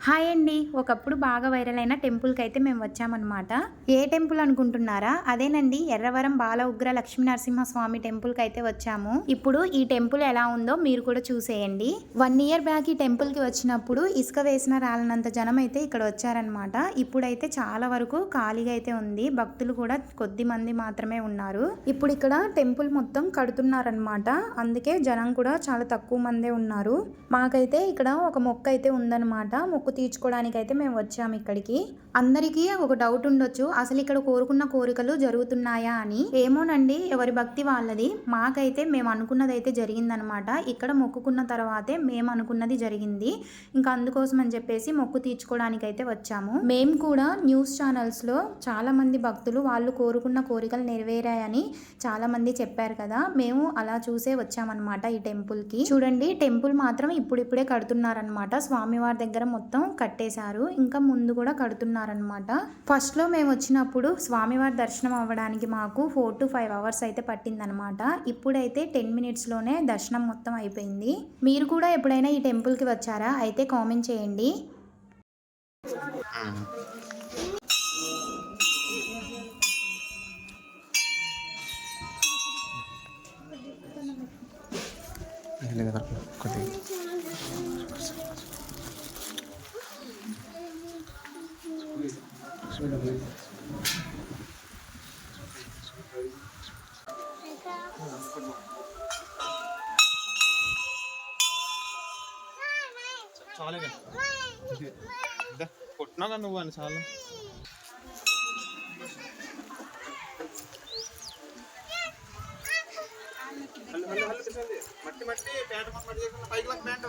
Hi అండి. ఒకప్పుడు బాగా వైరల్ అయిన టెంపుల్కి అయితే మేము వచ్చామన్నమాట. ఏ టెంపుల్ అనుకుంటున్నారా? అదేనండి, ఎర్రవరం బాల ఉగ్ర లక్ష్మీ నరసింహస్వామి టెంపుల్కి అయితే వచ్చాము. ఇప్పుడు ఈ టెంపుల్ ఎలా ఉందో మీరు కూడా చూసేయండి. 1 ఇయర్ బ్యాక్ ఈ టెంపుల్కి వచ్చినప్పుడు ఇసుక వేసిన రాలనంత జనం అయితే ఇక్కడ వచ్చారనమాట. ఇప్పుడైతే చాలా వరకు ఖాళీగా అయితే ఉంది. భక్తులు కూడా కొద్ది మంది మాత్రమే ఉన్నారు. ఇప్పుడు ఇక్కడ టెంపుల్ మొత్తం కడుతున్నారనమాట. అందుకే జనం కూడా చాలా తక్కువ మందే ఉన్నారు. మాకైతే ఇక్కడ ఒక మొక్క అయితే ఉందన్నమాట. మొక్కు తీర్చుకోవడానికి అయితే మేము వచ్చాము ఇక్కడికి. అందరికీ ఒక డౌట్ ఉండొచ్చు, అసలు ఇక్కడ కోరుకున్న కోరికలు జరుగుతున్నాయా అని. ఏమోనండి, ఎవరి భక్తి వాళ్ళది. మాకైతే మేము అనుకున్నది అయితే జరిగిందనమాట. ఇక్కడ మొక్కుకున్న తర్వాతే మేము అనుకున్నది జరిగింది. ఇంకా అందుకోసం అని చెప్పేసి మొక్కు తీర్చుకోవడానికి అయితే వచ్చాము. మేము కూడా న్యూస్ ఛానల్స్లో చాలా మంది భక్తులు వాళ్ళు కోరుకున్న కోరికలు నెరవేరాయని చాలా మంది చెప్పారు కదా. మేము అలా చూసే వచ్చామన్నమాట ఈ టెంపుల్కి. చూడండి, టెంపుల్ మాత్రం ఇప్పుడిప్పుడే కడుతున్నారనమాట. స్వామివారి దగ్గర మొత్తం కట్టేశారు, ఇంకా ముందు కూడా కడుతున్నారనమాట. ఫస్ట్ లో మేము వచ్చినప్పుడు స్వామివారి దర్శనం అవ్వడానికి మాకు 4 to 5 అవర్స్ అయితే పట్టిందనమాట. ఇప్పుడైతే 10 minutes లోనే దర్శనం మొత్తం అయిపోయింది. మీరు కూడా ఎప్పుడైనా ఈ టెంపుల్ కి వచ్చారా? అయితే కామెంట్ చేయండి. చాలుగా కొట్టినా నువ్వు అని చాలు. మట్టి మట్టి పేట మట్టి చేయకుండా పైకి ప్యాంటు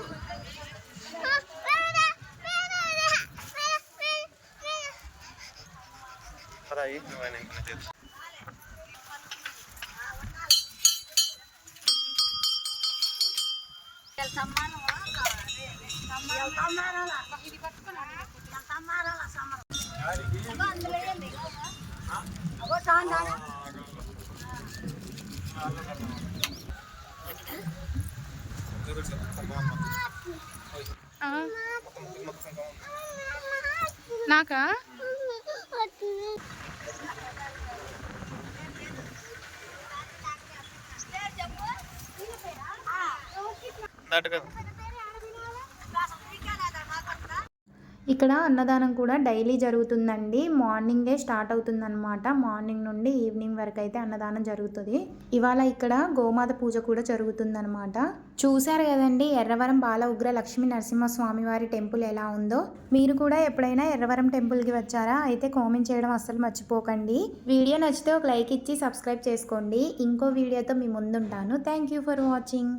అదాయి నువ్వు నాకా ఇక్కడ అన్నదానం కూడా డైలీ జరుగుతుందండి. మార్నింగే స్టార్ట్ అవుతుందన్నమాట. మార్నింగ్ నుండి ఈవినింగ్ వరకు అయితే అన్నదానం జరుగుతుంది. ఇవాళ ఇక్కడ గోమాత పూజ కూడా జరుగుతుందన్నమాట. చూశారు కదండి, ఎర్రవరం బాల ఉగ్ర లక్ష్మీ నరసింహస్వామి వారి టెంపుల్ ఎలా ఉందో. మీరు కూడా ఎప్పుడైనా ఎర్రవరం టెంపుల్కి వచ్చారా? అయితే కామెంట్ చేయడం అస్సలు మర్చిపోకండి. వీడియో నచ్చితే ఒక లైక్ ఇచ్చి సబ్స్క్రైబ్ చేసుకోండి. ఇంకో వీడియోతో మీ ముందుంటాను. Thank you for watching.